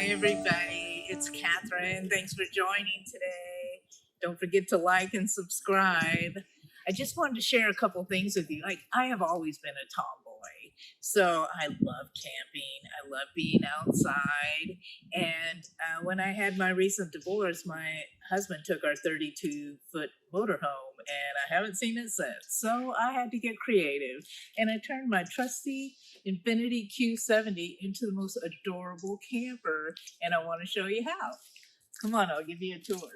everybody. It's Catherine. Thanks for joining today. Don't forget to like and subscribe. I just wanted to share a couple things with you. Like, I have always been a tomboy, so I love camping. I love being outside. And when I had my recent divorce, my husband took our 32-foot motorhome, and I haven't seen it since. So I had to get creative, and I turned my trusty Infiniti Q70 into the most adorable camper, and I want to show you how. Come on, I'll give you a tour.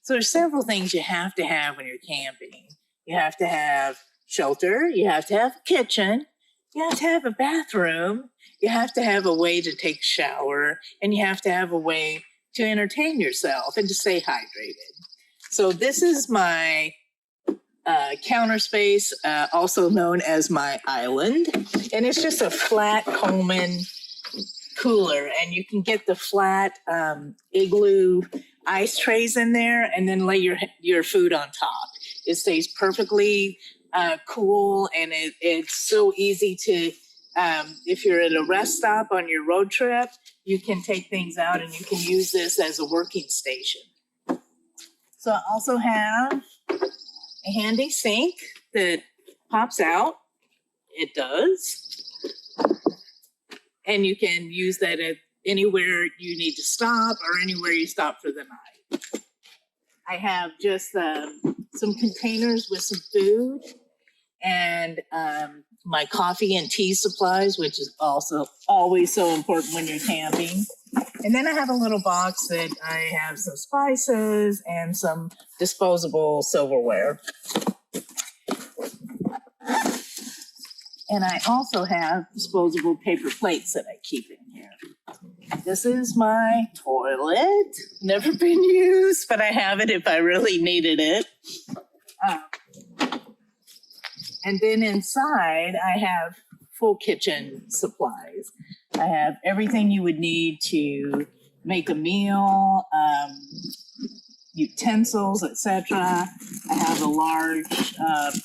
So there's several things you have to have when you're camping. You have to have shelter, you have to have a kitchen, you have to have a bathroom, you have to have a way to take a shower, and you have to have a way to entertain yourself and to stay hydrated. So this is my counter space, also known as my island. And it's just a flat Coleman cooler, and you can get the flat igloo ice trays in there and then lay your food on top. It stays perfectly cool, and it's so easy to, if you're at a rest stop on your road trip, you can take things out and you can use this as a working station. So I also have a handy sink that pops out. It does. And you can use that at anywhere you need to stop or anywhere you stop for the night. I have just some containers with some food and my coffee and tea supplies, which is also always so important when you're camping. And then I have a little box that I have some spices and some disposable silverware. And I also have disposable paper plates that I keep in here. This is my toilet. Never been used, but I have it if I really needed it. And then inside, I have full kitchen supplies. I have everything you would need to make a meal, utensils, etc. I have a large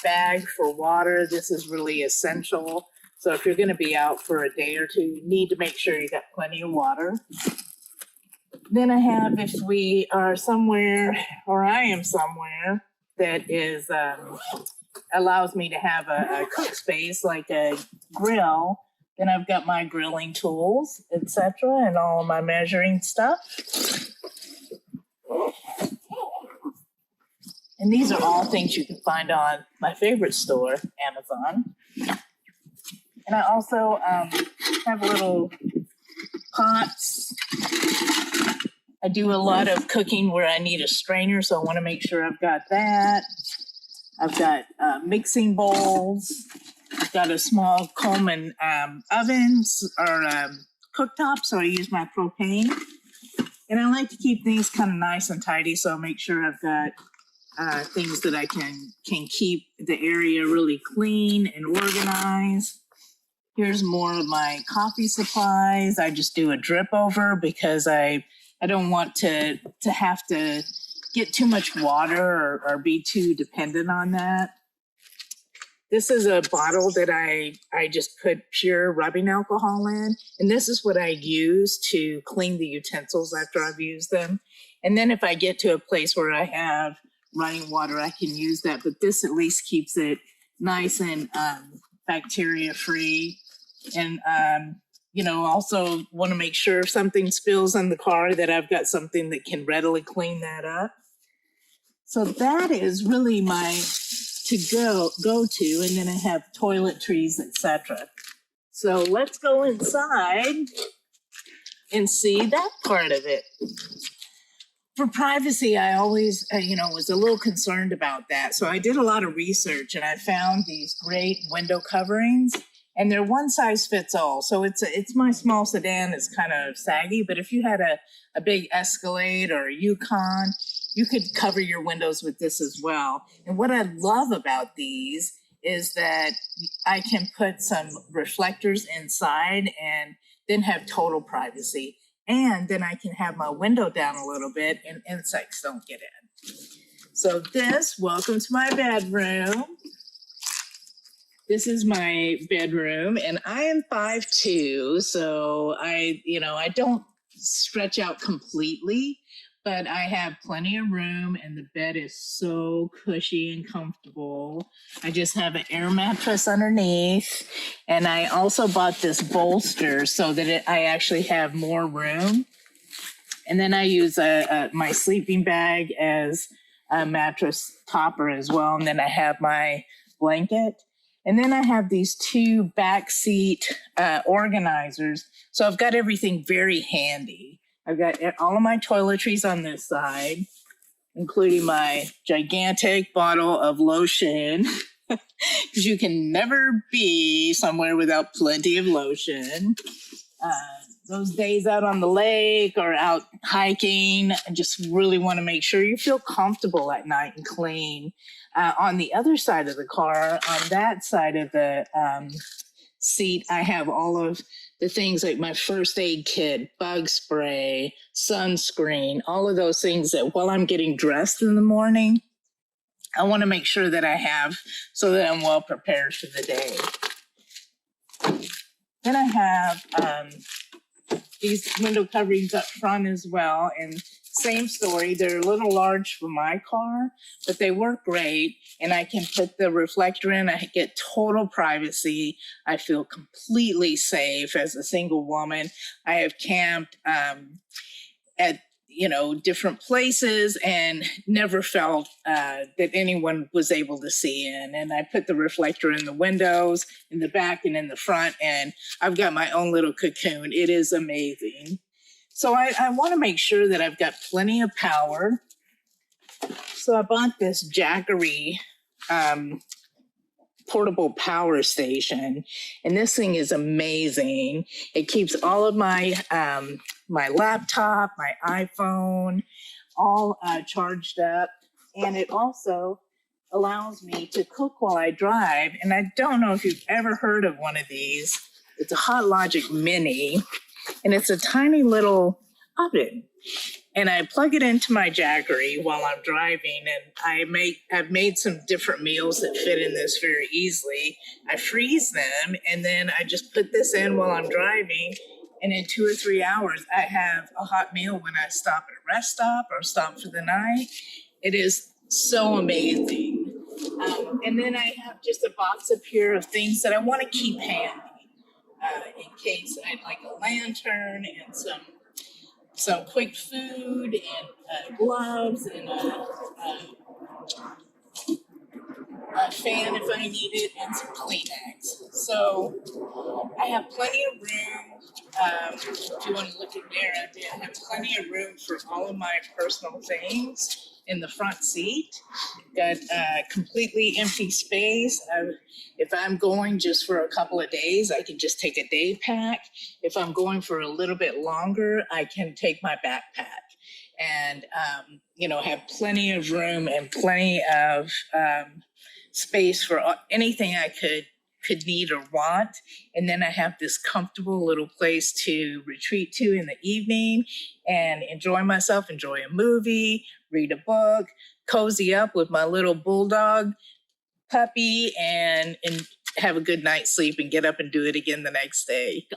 bag for water. This is really essential. So if you're going to be out for a day or two, you need to make sure you got plenty of water. Then I have, if we are somewhere, or I am somewhere, that is allows me to have a cook space, like a grill, then I've got my grilling tools, etc., and all my measuring stuff. And these are all things you can find on my favorite store, Amazon. And I also have little pots. I do a lot of cooking where I need a strainer, so I want to make sure I've got that. I've got mixing bowls. I've got a small Coleman ovens or cooktop, so I use my propane. And I like to keep things kind of nice and tidy, so I'll make sure I've got things that I can keep the area really clean and organized. Here's more of my coffee supplies. I just do a drip over because I don't want to have to get too much water or be too dependent on that. This is a bottle that I just put pure rubbing alcohol in, and this is what I use to clean the utensils after I've used them. And then if I get to a place where I have running water, I can use that, but this at least keeps it nice and bacteria free. And also want to make sure if something spills in the car that I've got something that can readily clean that up. So that is really my go to, and then I have toiletries, etc. So let's go inside and see that part of it. For privacy, I always, was a little concerned about that. So I did a lot of research, and I found these great window coverings, and they're one size fits all. So it's my small sedan is kind of saggy, but if you had a big Escalade or a Yukon, you could cover your windows with this as well. And what I love about these is that I can put some reflectors inside and then have total privacy. And then I can have my window down a little bit and insects don't get in. So welcome to my bedroom. this is my bedroom, and I am 5'2", so I don't stretch out completely, but I have plenty of room, and the bed is so cushy and comfortable. I just have an air mattress underneath, and I also bought this bolster so that I actually have more room. And then I use my sleeping bag as a mattress topper as well, and then I have my blanket. And then I have these two back seat organizers. So I've got everything very handy. I've got all of my toiletries on this side, including my gigantic bottle of lotion, because you can never be somewhere without plenty of lotion. Those days out on the lake or out hiking, I just really want to make sure you feel comfortable at night and clean. On the other side of the car, on that side of the seat, I have all of the things like my first aid kit, bug spray, sunscreen, all of those things that while I'm getting dressed in the morning, I want to make sure that I have so that I'm well prepared for the day. Then I have these window coverings up front as well, and same story. They're a little large for my car, but they work great, and I can put the reflector in. I get total privacy. I feel completely safe as a single woman. I have camped at different places and never felt that anyone was able to see in. And I put the reflector in the windows, in the back and in the front, and I've got my own little cocoon. It is amazing. So I want to make sure that I've got plenty of power. So I bought this Jackery portable power station, and this thing is amazing. It keeps all of my my laptop, my iPhone, all charged up, and it also allows me to cook while I drive. And I don't know if you've ever heard of one of these. It's a HotLogic Mini, and it's a tiny little oven. And I plug it into my Jackery while I'm driving, and I've made some different meals that fit in this very easily. I freeze them, and then I just put this in while I'm driving, and in 2 or 3 hours, I have a hot meal when I stop at a rest stop or stop for the night. It is so amazing. And then I have just a box up here of things that I want to keep handy in case I'd like a lantern and some quick food and gloves and a fan if I need it, and some Kleenex. So I have plenty of room. If you want to look at there, I have plenty of room for all of my personal things in the front seat. Got completely empty space. If I'm going just for a couple of days, I can just take a day pack. If I'm going for a little bit longer, I can take my backpack and, have plenty of room and plenty of space for anything I could need or want. And then I have this comfortable little place to retreat to in the evening and enjoy myself, enjoy a movie, read a book, cozy up with my little bulldog puppy, and have a good night's sleep and get up and do it again the next day.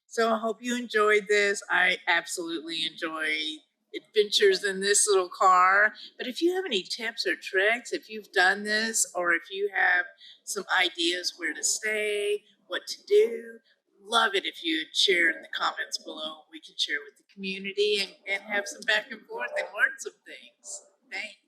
So I hope you enjoyed this. I absolutely enjoy adventures in this little car. But if you have any tips or tricks, if you've done this, or if you have some ideas where to stay, what to do, love it if you'd share in the comments below. We can share with the community and have some back and forth and learn some things. Thanks.